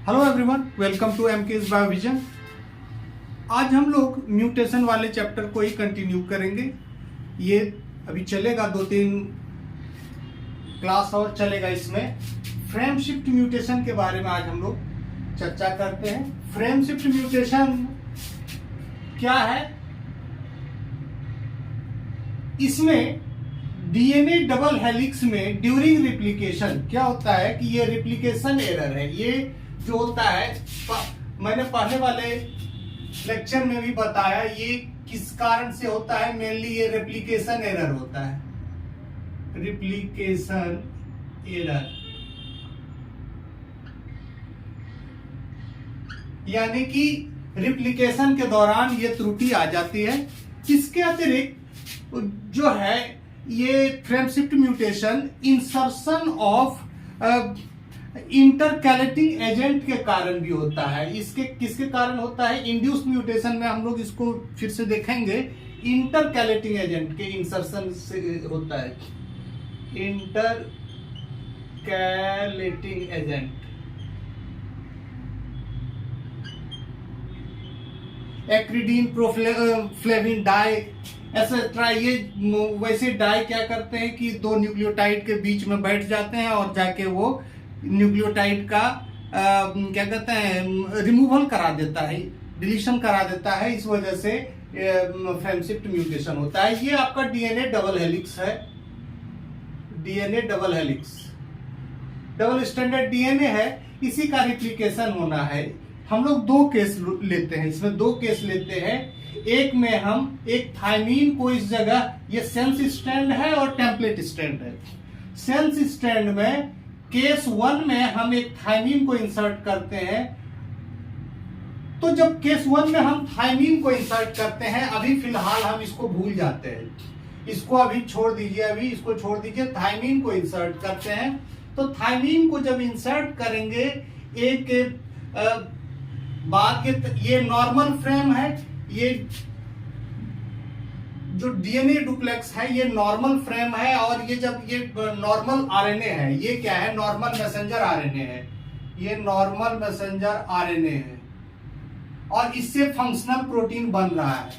Hello everyone, welcome to MKS biovision. आज हम लोग म्यूटेशन वाले चैप्टर को ही कंटिन्यू करेंगे। ये अभी चलेगा 2-3 क्लास और चलेगा। इसमें फ्रेम शिफ्ट म्यूटेशन के बारे में आज हम लोग चर्चा करते हैं। फ्रेम शिफ्ट म्यूटेशन क्या है? इसमें डीएनए डबल हेलिक्स में ड्यूरिंग रिप्लिकेशन क्या होता है कि ये रिप्लिकेशन एरर है। ये जो होता है, मैंने पहले वाले लेक्चर में भी बताया, ये किस कारण से होता है। मेनली ये रेप्लिकेशन एरर होता है, रिप्लिकेशन एरर, यानी कि रिप्लिकेशन के दौरान ये त्रुटि आ जाती है। इसके अतिरिक्त जो है ये frame shift mutation insertion of intercalating agent के कारण भी होता है। इसके किसके कारण होता है? इंड्यूस म्यूटेशन में हम लोग इसको फिर से देखेंगे। इंटरकैलेटिंग एजेंट के इंसर्शन से होता है। Intercalating agent, acridine, proflavine dye, etcetera, ये वैसे डाई क्या करते हैं कि दो न्यूक्लियोटाइड के बीच में बैठ जाते हैं और जाके वो न्यूक्लियोटाइड का क्या कहते हैं, रिमूवल करा देता है, डिलीशन करा देता है। इस वजह से फ्रेम शिफ्ट म्यूटेशन होता है। ये आपका डीएनए डबल हेलिक्स है। DNA double helix, double standard DNA है, इसी का रिप्लिकेशन होना है। हम लोग दो केस लेते हैं, इसमें दो केस लेते हैं। एक में हम एक थाइमीन को इस जगह, ये सेंस स्ट्रैंड है और टेम्पलेट स्ट्रैंड है। सेंस स्ट्रैंड में केस 1 में हम एक थाइमीन को इंसर्ट करते हैं। तो जब केस 1 में हम थाइमीन को इंसर्ट करते हैं, अभी फिलहाल हम इसको भूल जाते हैं, इसको अभी छोड़ दीजिए, अभी इसको छोड़ दीजिए। थाइमीन को इंसर्ट करते हैं। तो थाइमीन को जब इंसर्ट करेंगे एक बाद के, ये नॉर्मल फ्रेम है, ये जो डीएनए डुप्लेक्स है ये नॉर्मल फ्रेम है। और ये जब ये नॉर्मल आरएनए है, ये क्या है? नॉर्मल मैसेंजर आरएनए है। ये नॉर्मल मैसेंजर आरएनए है और इससे फंक्शनल प्रोटीन बन रहा है।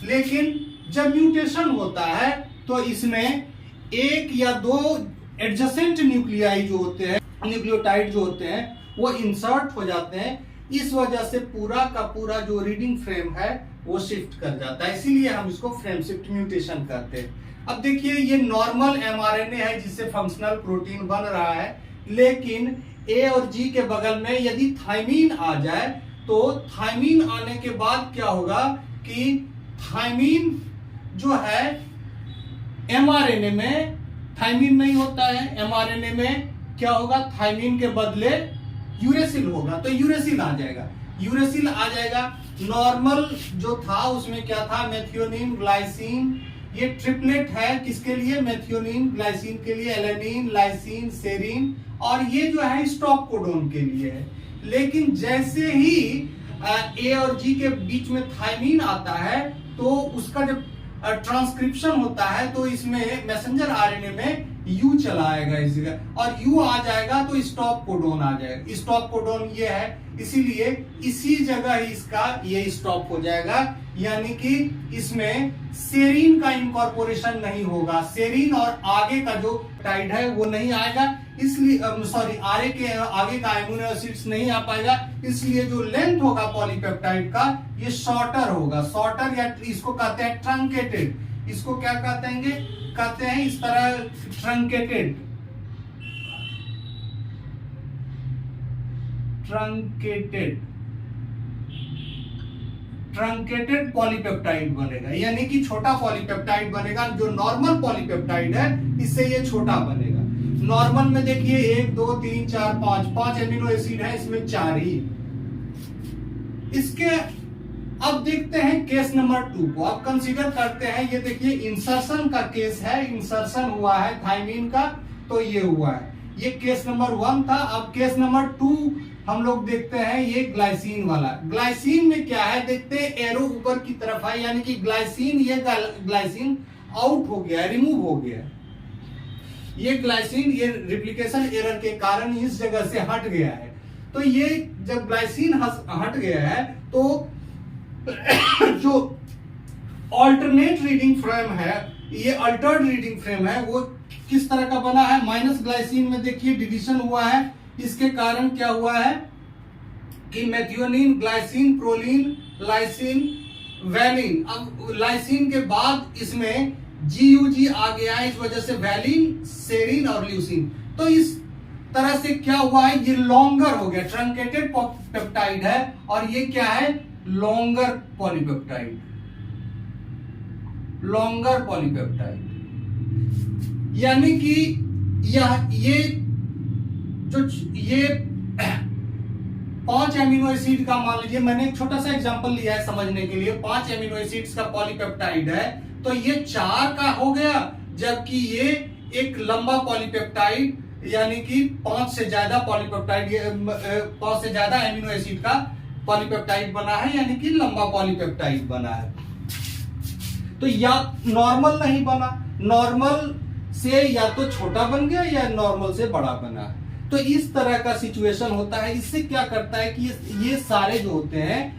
लेकिन जब म्यूटेशन होता है तो इसमें एक या दो एडजेसेंट न्यूक्लियाई जो होते हैं, न्यूक्लियोटाइड जो होते हैं, वो इंसर्ट हो जाते हैं। इस वजह से पूरा का पूरा जो रीडिंग फ्रेम है वो शिफ्ट कर जाता है। इसीलिए हम इसको फ्रेम शिफ्ट म्यूटेशन कहते हैं। अब देखिए, ये नॉर्मल एमआरएनए है जिससे फंक्शनल प्रोटीन बन रहा है। लेकिन ए और जी के बगल में यदि थाइमीन आ जाए तो थाइमीन आने के बाद क्या होगा कि थाइमीन जो है एमआरएनए में थाइमीन नहीं होता है। एमआरएनए में क्या होगा? थाइमीन के बदले यूरेसिल होगा, तो यूरेसिल आ जाएगा। यूरेसिल आ जाएगा। नॉर्मल जो था उसमें क्या था? Methionine, glycine. ये ट्रिपलेट है किसके लिए? मेथियोनिन, ग्लाइसिन के लिए, एलेनिन, लाइसिन, सेरीन, और ये जो है स्टॉप कोडोन के लिए है। लेकिन जैसे ही ए और जी के बीच में थाइमीन आता है तो उसका जब ट्रांसक्रिप्शन होता है तो इसमें मैसेंजर आरएनए में यू चला आएगा इस जगह, और यू आ जाएगा तो स्टॉप कोडोन आ जाएगा। स्टॉप कोडोन ये है, इसीलिए इसी जगह ही इसका ये स्टॉप हो जाएगा। यानी कि इसमें सेरीन का इनकॉर्पोरेशन नहीं होगा। सेरीन और आगे का जो टाइड है वो नहीं आएगा, इसलिए आरे के आगे का अमीनो एसिड्स नहीं आ पाएगा। इसलिए जो लेंथ होगा पॉलीपेप्टाइड का ये शॉर्टर होगा। शॉर्टर, या इसको कहते हैं ट्रंकेटेड। इसको क्या कहते हैं इस तरह, ट्रंकेटेड ट्रंकेटेड पॉलीपेप्टाइड बनेगा। यानी कि छोटा पॉलीपेप्टाइड बनेगा। जो नॉर्मल पॉलीपेप्टाइड है इससे ये छोटा बनेगा। नॉर्मल में देखिए 1 2 3 4 5 एमिनो एसिड है, इसमें 4 ही। इसके अब देखते हैं केस नंबर 2 को। अब कंसीडर करते हैं, ये देखिए इंसर्शन का केस है। इंसर्शन हुआ है थाइमीन का, तो ये हुआ है। ये केस नंबर 1 था। अब केस नंबर 2 हम लोग देखते हैं, ये ग्लाइसिन वाला। ग्लाइसिन में क्या है देखते हैं, एरो ऊपर की तरफ है, यानी कि ग्लाइसिन, ये ग्लाइसिन आउट हो गया, रिमूव हो गया। ये ग्लाइसिन ये रिप्लिकेशन एरर के कारण इस जगह से हट गया है। तो ये जब ग्लाइसिन हट गया है तो जो ऑल्टरनेट रीडिंग फ्रेम है, ये अल्टर्ड रीडिंग फ्रेम है, वो किस तरह का बना है? माइनस ग्लाइसिन में देखिए डिवीजन हुआ है, इसके कारण क्या हुआ है कि methionine, glycine, proline, lysine, valine. अब लाइसिन के बाद इसमें GUG आ गया है, इस वजह से वैलिन, सेरिन और ल्यूसिन। तो इस तरह से क्या हुआ है, ये लॉन्गर हो गया, ट्रंकेटेड पेप्टाइड है, और ये क्या है, लॉन्गर पॉलीपेप्टाइड, लॉन्गर पॉलीपेप्टाइड। यानी कि ये 5 एमिनो एसिड का, मान लीजिए मैंने एक छोटा सा एग्जांपल लिया है समझने के लिए, 5 एमिनो एसिड्स का पॉलीपेप्टाइड है, तो ये 4 का हो गया, जबकि ये एक लंबा पॉलीपेप्टाइड यानी कि 5 से ज्यादा पॉलीपेप्टाइड, 5 से ज्यादा एमिनो एसिड का पॉलीपेप्टाइड बना है, यानी कि लंबा पॉलीपेप्टाइड बना है। तो या नॉर्मल नहीं बना, नॉर्मल से या तो छोटा बन गया या नॉर्मल से बड़ा बना। तो इस तरह का सिचुएशन होता है। इससे क्या करता है कि ये सारे जो होते हैं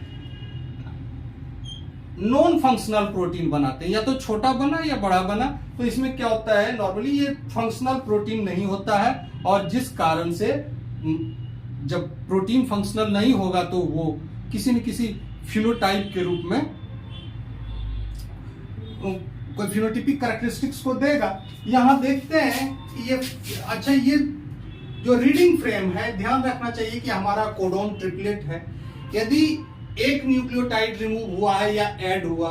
नॉन फंक्शनल प्रोटीन बनाते हैं, या तो छोटा बना या बड़ा बना। तो इसमें क्या होता है, नॉर्मली ये फंक्शनल प्रोटीन नहीं होता है, और जिस कारण से जब प्रोटीन फंक्शनल नहीं होगा तो वो किसी न किसी फिनोटाइप के रूप में कोई फिनोटिपिक कैरेक्टरिस्टिक्स को देगा। यहां देखते हैं ये, अच्छा ये जो रीडिंग फ्रेम है, ध्यान रखना चाहिए कि हमारा कोडोन ट्रिपलेट है। यदि एक न्यूक्लियोटाइड रिमूव हुआ है या ऐड हुआ,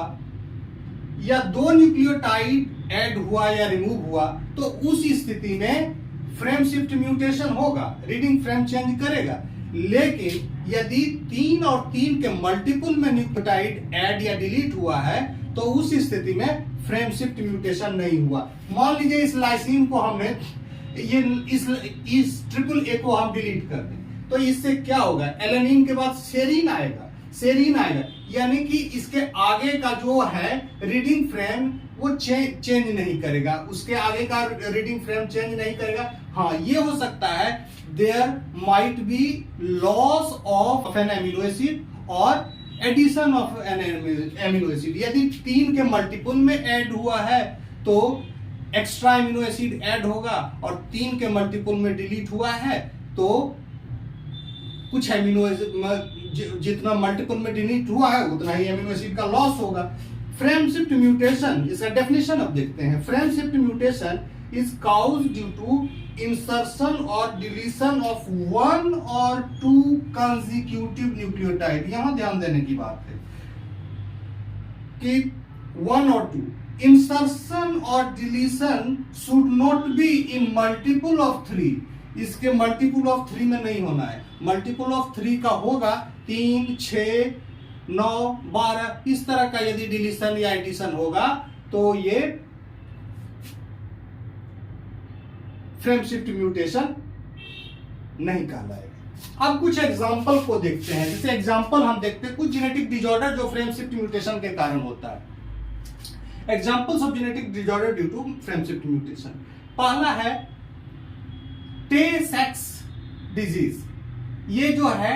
या 2 न्यूक्लियोटाइड ऐड हुआ या रिमूव हुआ, तो उस स्थिति में फ्रेम शिफ्ट म्यूटेशन होगा, रीडिंग फ्रेम चेंज करेगा। लेकिन यदि 3 और 3 के मल्टीपल में न्यूक्लियोटाइड ऐड या डिलीट हुआ है, तो उस स्थिति में फ्रेम शिफ्ट म्यूटेशन नहीं हुआ। मान लीजिए इस लाइसिन को हमने, ये इस ट्रिपल ए को हम डिलीट कर दें, तो इससे क्या होगा, एलेनिन के बाद सेरीन आएगा, सेरीन आएगा, यानी कि इसके आगे का जो है रीडिंग फ्रेम वो चेंज नहीं करेगा, उसके आगे का रीडिंग फ्रेम चेंज नहीं करेगा। हाँ, ये हो सकता है there might be loss of an amino acid और addition of an amino acid. यदि 3 के मल्टीपल में ऐड हुआ है तो एक्स्ट्रा एमिनो एसिड ऐड होगा, और 3 के मल्टीपल में डिलीट हुआ है तो कुछ एमिनो जितना मल्टीपल में डिलीट हुआ है उतना ही एमिनो एसिड का लॉस होगा। फ्रेम शिफ्ट म्यूटेशन, इसका डेफिनेशन अब देखते हैं। Frame shift mutation is caused due to insertion और डिलीशन ऑफ 1 और 2 कंसेक्यूटिव न्यूक्लियोटाइड। यहां ध्यान देने की बात है कि 1 और 2, इंसर्शन और deletion should not be in multiple of 3। इसके मल्टीपल ऑफ 3 में नहीं होना है। मल्टीपल ऑफ 3 का होगा 3, 6, 9, 12, इस तरह का यदि डिलीशन या एडिशन होगा तो ये फ्रेम शिफ्ट म्यूटेशन नहीं कहलाएगा। अब कुछ एग्जांपल को देखते हैं। जैसे एग्जांपल हम देखते हैं कुछ जेनेटिक डिसऑर्डर जो फ्रेम शिफ्ट म्यूटेशन के कारण होता है। Examples of genetic disorder due to frame shift mutation. पहला है टे-सेक्स डिजीज। ये जो है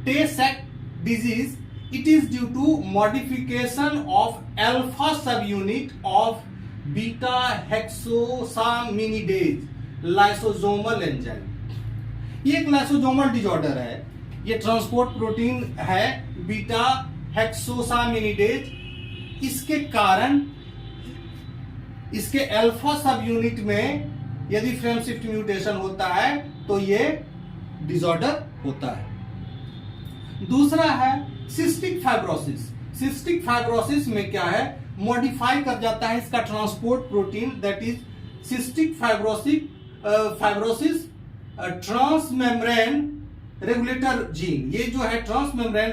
Tay Sachs disease, it is due to modification of alpha sub unit of beta hexosaminidase lysosomal enzyme. ये एक लाइसोसोमल डिसऑर्डर है। ये ट्रांसपोर्ट प्रोटीन है बीटा हेक्सोसामिनिडेज। इसके कारण इसके अल्फा सब यूनिट में यदि फ्रेम शिफ्ट म्यूटेशन होता है तो ये डिसऑर्डर होता है। दूसरा है सिस्टिक फाइब्रोसिस। सिस्टिक फाइब्रोसिस में क्या है, मॉडिफाई कर जाता है इसका transport protein, that is cystic fibrosis transmembrane regulator gene. ये जो है ट्रांसमेम्ब्रेन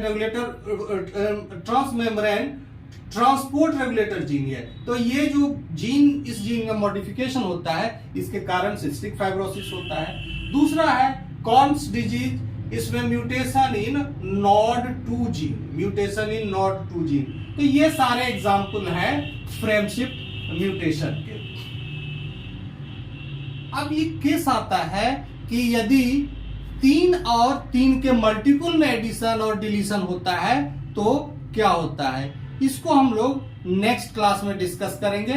ट्रांसपोर्ट रेगुलेटर जीन है। तो ये जो जीन, इस जीन में मॉडिफिकेशन होता है, इसके कारण सिस्टिक फाइब्रोसिस होता है। दूसरा है कॉन्स डिजीज। इसमें mutation in NOD2 gene, mutation in NOD2 gene. तो ये सारे एग्जाम्पल हैं फ्रेम शिफ्ट म्यूटेशन के। अब ये केस आता है कि यदि 3 और 3 के मल्टीपल में एडिशन और डिलीशन होता है तो क्या होता है, इसको हम लोग नेक्स्ट क्लास में डिस्कस करेंगे।